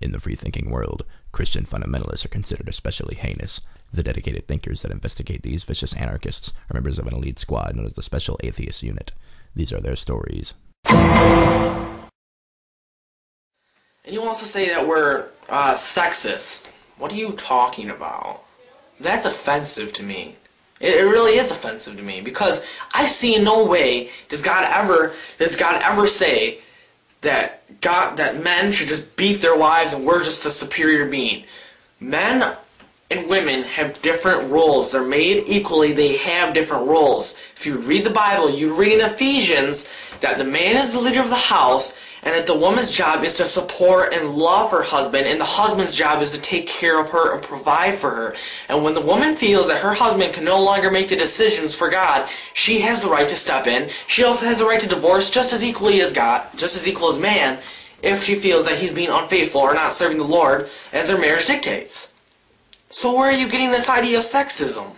In the free-thinking world, Christian fundamentalists are considered especially heinous. The dedicated thinkers that investigate these vicious anarchists are members of an elite squad known as the Special Atheist Unit. These are their stories. And you also say that we're sexist. What are you talking about? That's offensive to me. It really is offensive to me, because I see in no way does God ever say that men should just beat their wives and we're just a superior being. Men and women have different roles. They're made equally. They have different roles. If you read the Bible, you read in Ephesians that the man is the leader of the house, and that the woman's job is to support and love her husband, and the husband's job is to take care of her and provide for her. And when the woman feels that her husband can no longer make the decisions for God, she has the right to step in. She also has the right to divorce just as equally as God, just as equal as man, if she feels that he's being unfaithful or not serving the Lord as their marriage dictates. So where are you getting this idea of sexism?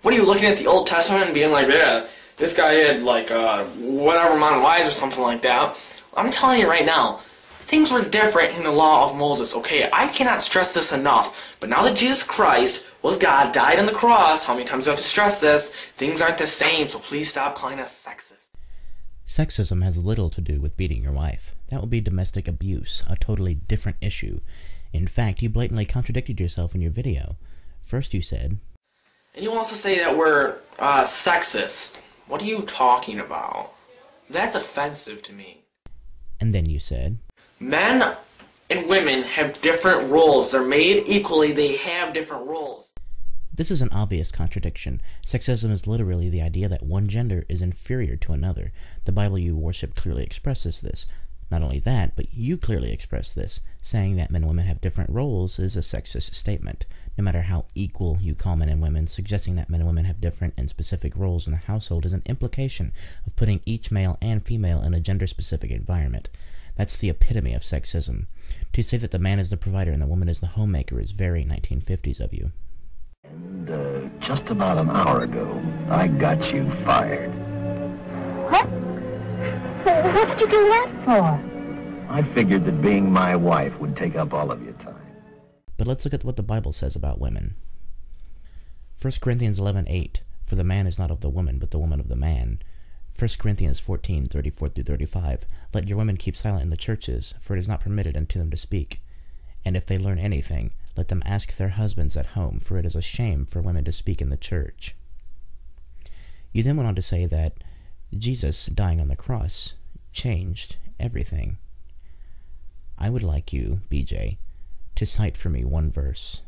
What are you looking at the Old Testament and being like, yeah, this guy had like whatever amount of wives or something like that? I'm telling you right now, things were different in the law of Moses, okay? I cannot stress this enough. But now that Jesus Christ was God, died on the cross, how many times do I have to stress this? Things aren't the same, so please stop calling us sexist. Sexism has little to do with beating your wife. That would be domestic abuse, a totally different issue. In fact, you blatantly contradicted yourself in your video. First you said... And you also say that we're sexist. What are you talking about? That's offensive to me. And then you said... Men and women have different roles. They're made equally. They have different roles. This is an obvious contradiction. Sexism is literally the idea that one gender is inferior to another. The Bible you worship clearly expresses this. Not only that, but you clearly express this. Saying that men and women have different roles is a sexist statement. No matter how equal you call men and women, suggesting that men and women have different and specific roles in the household is an implication of putting each male and female in a gender-specific environment. That's the epitome of sexism. To say that the man is the provider and the woman is the homemaker is very 1950s of you. And just about an hour ago, I got you fired. What? What did you do that for? I figured that being my wife would take up all of your time. But let's look at what the Bible says about women. 1 Corinthians 11:8, for the man is not of the woman, but the woman of the man. 1 Corinthians 14:34-35, let your women keep silent in the churches, for it is not permitted unto them to speak. And if they learn anything, let them ask their husbands at home, for it is a shame for women to speak in the church. You then went on to say that Jesus dying on the cross changed everything. I would like you, BJ, to cite for me one verse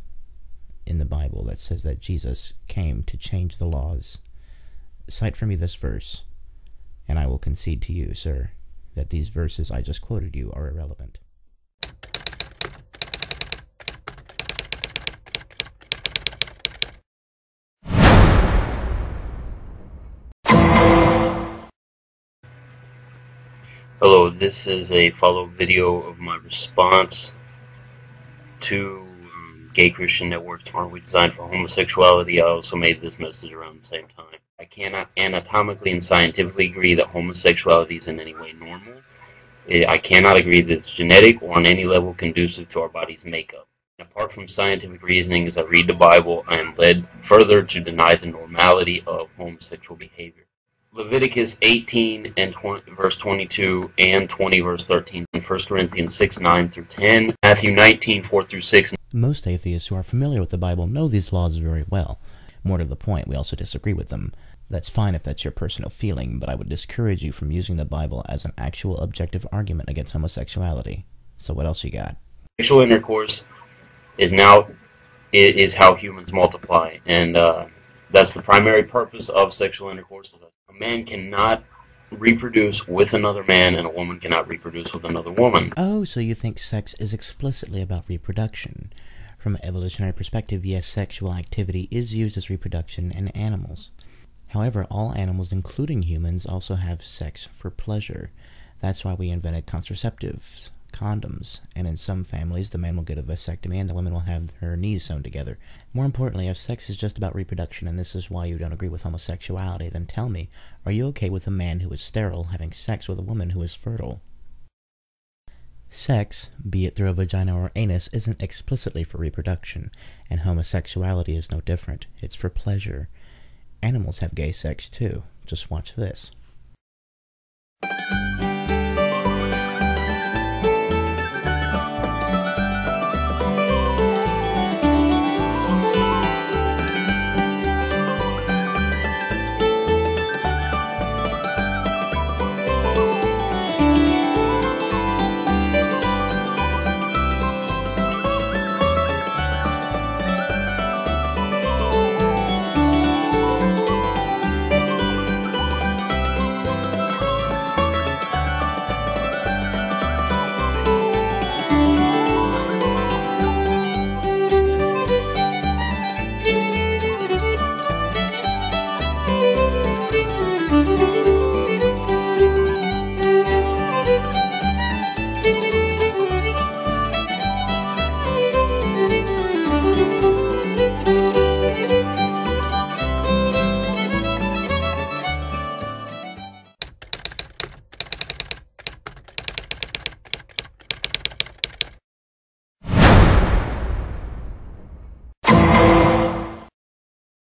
in the Bible that says that Jesus came to change the laws. Cite for me this verse, and I will concede to you, sir, that these verses I just quoted you are irrelevant. Hello, this is a follow-up video of my response to gay Christian networks aren't designed for homosexuality. I also made this message around the same time. I cannot anatomically and scientifically agree that homosexuality is in any way normal. I cannot agree that it's genetic or on any level conducive to our body's makeup. Apart from scientific reasoning, as I read the Bible, I am led further to deny the normality of homosexual behavior. Leviticus 18 and verse 22 and 20 verse 13, and 1 Corinthians 6, 9 through 10, Matthew 19, 4 through 6. Most atheists who are familiar with the Bible know these laws very well. More to the point, we also disagree with them. That's fine if that's your personal feeling, but I would discourage you from using the Bible as an actual objective argument against homosexuality. So what else you got? Sexual intercourse is how humans multiply, and that's the primary purpose of sexual intercourse. A man cannot reproduce with another man, and a woman cannot reproduce with another woman. Oh, so you think sex is explicitly about reproduction. From an evolutionary perspective, yes, sexual activity is used as reproduction in animals. However, all animals, including humans, also have sex for pleasure. That's why we invented contraceptives, condoms, and in some families, the man will get a vasectomy and the woman will have her knees sewn together. More importantly, if sex is just about reproduction and this is why you don't agree with homosexuality, then tell me, are you okay with a man who is sterile having sex with a woman who is fertile? Sex, be it through a vagina or anus, isn't explicitly for reproduction, and homosexuality is no different. It's for pleasure. Animals have gay sex too. Just watch this.